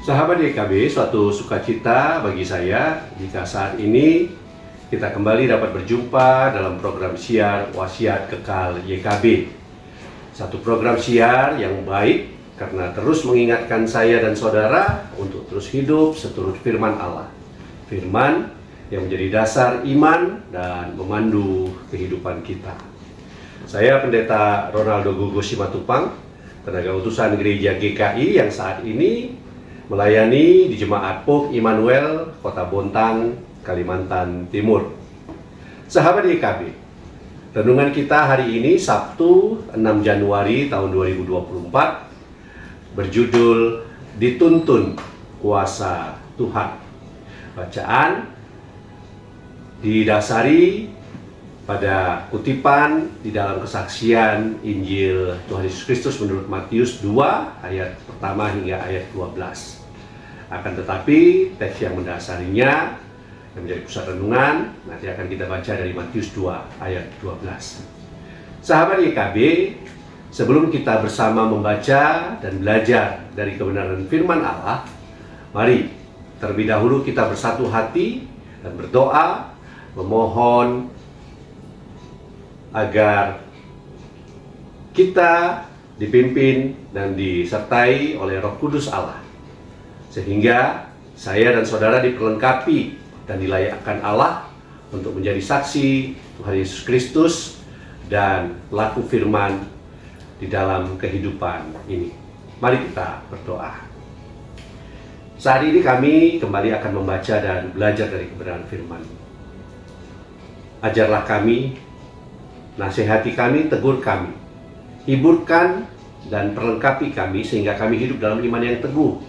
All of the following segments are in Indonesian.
Sahabat YKB, suatu sukacita bagi saya jika saat ini kita kembali dapat berjumpa dalam program siar Wasiat Kekal YKB. Satu program siar yang baik karena terus mengingatkan saya dan saudara untuk terus hidup seturut firman Allah. Firman yang menjadi dasar iman dan memandu kehidupan kita. Saya Pendeta Ronaldo Gugo Simatupang, tenaga utusan Gereja GKI yang saat ini melayani di Jemaat Pope Immanuel, Kota Bontang, Kalimantan Timur. Sahabat YKB, renungan kita hari ini Sabtu 6 Januari tahun 2024 berjudul Dituntun Kuasa Tuhan. Bacaan didasari pada kutipan di dalam kesaksian Injil Tuhan Yesus Kristus menurut Matius 2 ayat pertama hingga ayat 12. Akan tetapi teks yang mendasarinya yang menjadi pusat renungan nanti akan kita baca dari Matius 2 ayat 12. Sahabat YKB, sebelum kita bersama membaca dan belajar dari kebenaran firman Allah, mari terlebih dahulu kita bersatu hati dan berdoa memohon agar kita dipimpin dan disertai oleh Roh Kudus Allah, sehingga saya dan saudara diperlengkapi dan dilayakkan Allah untuk menjadi saksi Tuhan Yesus Kristus dan pelaku firman di dalam kehidupan ini. Mari kita berdoa. Saat ini kami kembali akan membaca dan belajar dari kebenaran firman. Ajarlah kami, nasihati kami, tegur kami, hiburkan dan perlengkapi kami sehingga kami hidup dalam iman yang teguh.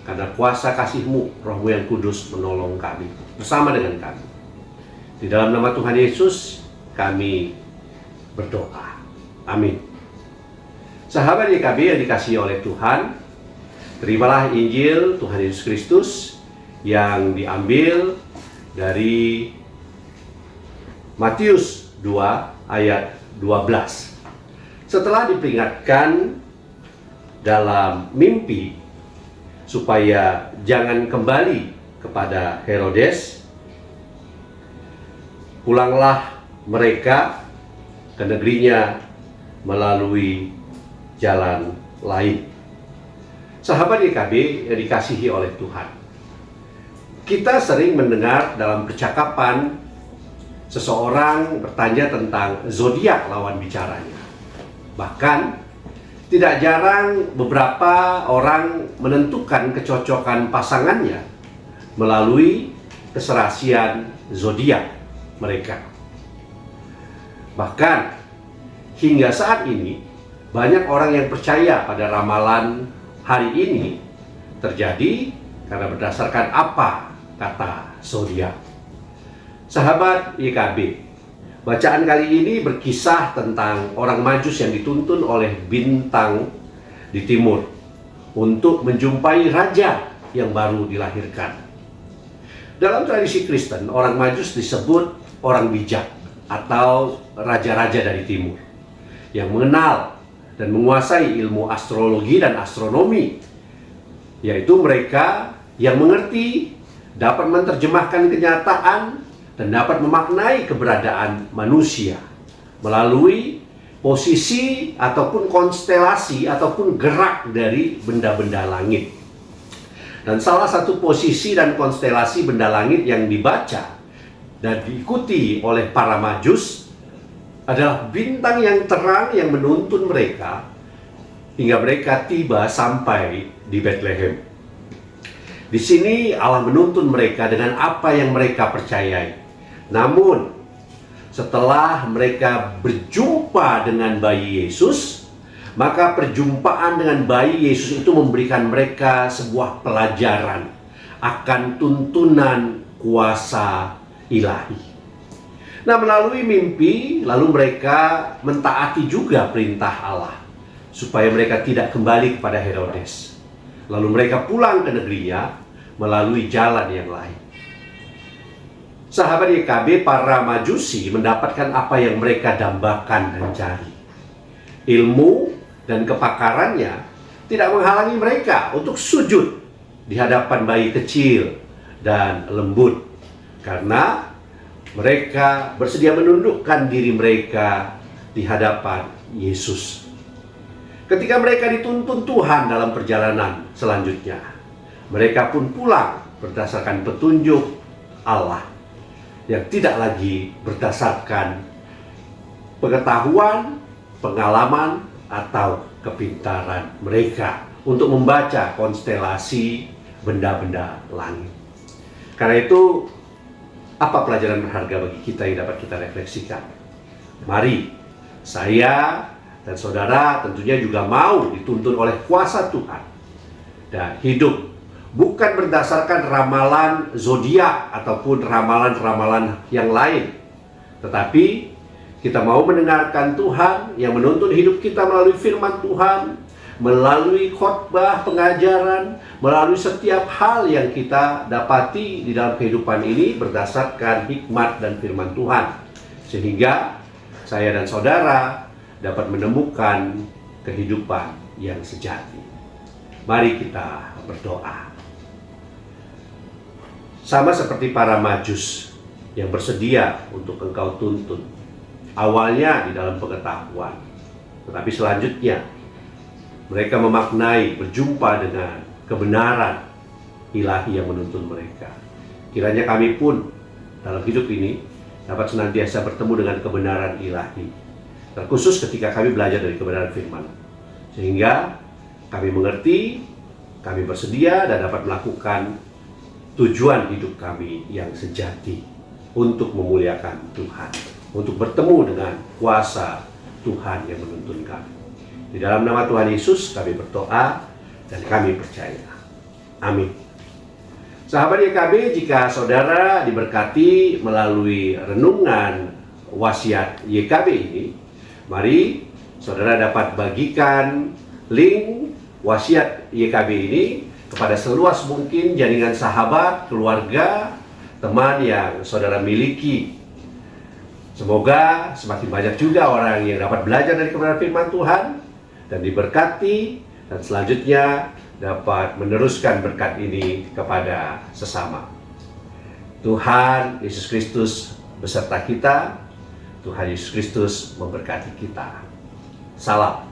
Karena kuasa kasih-Mu, Roh-Mu yang kudus menolong kami, bersama dengan kami. Di dalam nama Tuhan Yesus kami berdoa. Amin. Sahabat YKB yang dikasihi oleh Tuhan, terimalah Injil Tuhan Yesus Kristus yang diambil dari Matius 2 ayat 12. Setelah diperingatkan dalam mimpi supaya jangan kembali kepada Herodes, pulanglah mereka ke negerinya melalui jalan lain. Sahabat YKB yang dikasihi oleh Tuhan, kita sering mendengar dalam percakapan seseorang bertanya tentang zodiak lawan bicaranya. Bahkan tidak jarang beberapa orang menentukan kecocokan pasangannya melalui keserasian zodiak mereka. Bahkan hingga saat ini banyak orang yang percaya pada ramalan hari ini terjadi karena berdasarkan apa kata zodiak. Sahabat YKB, bacaan kali ini berkisah tentang orang Majus yang dituntun oleh bintang di timur untuk menjumpai raja yang baru dilahirkan. Dalam tradisi Kristen, orang Majus disebut orang bijak atau raja-raja dari timur yang mengenal dan menguasai ilmu astrologi dan astronomi, yaitu mereka yang mengerti, dapat menerjemahkan kenyataan dan dapat memaknai keberadaan manusia melalui posisi ataupun konstelasi ataupun gerak dari benda-benda langit. Dan salah satu posisi dan konstelasi benda langit yang dibaca dan diikuti oleh para Majus adalah bintang yang terang yang menuntun mereka hingga mereka tiba sampai di Bethlehem. Di sini Allah menuntun mereka dengan apa yang mereka percayai. Namun, setelah mereka berjumpa dengan bayi Yesus, maka perjumpaan dengan bayi Yesus itu memberikan mereka sebuah pelajaran akan tuntunan kuasa ilahi. Nah, melalui mimpi, lalu mereka mentaati juga perintah Allah supaya mereka tidak kembali kepada Herodes. Lalu mereka pulang ke negerinya melalui jalan yang lain. Sahabat YKB, para Majusi mendapatkan apa yang mereka dambakan dan cari. Ilmu dan kepakarannya tidak menghalangi mereka untuk sujud di hadapan bayi kecil dan lembut, karena mereka bersedia menundukkan diri mereka di hadapan Yesus. Ketika mereka dituntun Tuhan dalam perjalanan selanjutnya, mereka pun pulang berdasarkan petunjuk Allah yang tidak lagi berdasarkan pengetahuan, pengalaman, atau kepintaran mereka untuk membaca konstelasi benda-benda langit. Karena itu, apa pelajaran berharga bagi kita yang dapat kita refleksikan? Mari, saya dan saudara tentunya juga mau dituntun oleh kuasa Tuhan dan hidup bukan berdasarkan ramalan zodiak ataupun ramalan-ramalan yang lain, tetapi kita mau mendengarkan Tuhan yang menuntun hidup kita melalui firman Tuhan, melalui khotbah, pengajaran, melalui setiap hal yang kita dapati di dalam kehidupan ini berdasarkan hikmat dan firman Tuhan, sehingga saya dan saudara dapat menemukan kehidupan yang sejati. Mari kita berdoa. Sama seperti para Majus yang bersedia untuk Engkau tuntun, awalnya di dalam pengetahuan, tetapi selanjutnya mereka memaknai berjumpa dengan kebenaran ilahi yang menuntun mereka. Kiranya kami pun dalam hidup ini dapat senantiasa bertemu dengan kebenaran ilahi, terkhusus ketika kami belajar dari kebenaran firman, sehingga kami mengerti, kami bersedia dan dapat melakukan tujuan hidup kami yang sejati untuk memuliakan Tuhan, untuk bertemu dengan kuasa Tuhan yang menuntun kami. Di dalam nama Tuhan Yesus kami berdoa dan kami percaya. Amin. Sahabat YKB, jika saudara diberkati melalui renungan wasiat YKB ini, mari saudara dapat bagikan link wasiat YKB ini kepada seluas mungkin jaringan sahabat, keluarga, teman yang saudara miliki. Semoga semakin banyak juga orang yang dapat belajar dari kebenaran firman Tuhan dan diberkati, dan selanjutnya dapat meneruskan berkat ini kepada sesama. Tuhan Yesus Kristus beserta kita. Tuhan Yesus Kristus memberkati kita. Salam.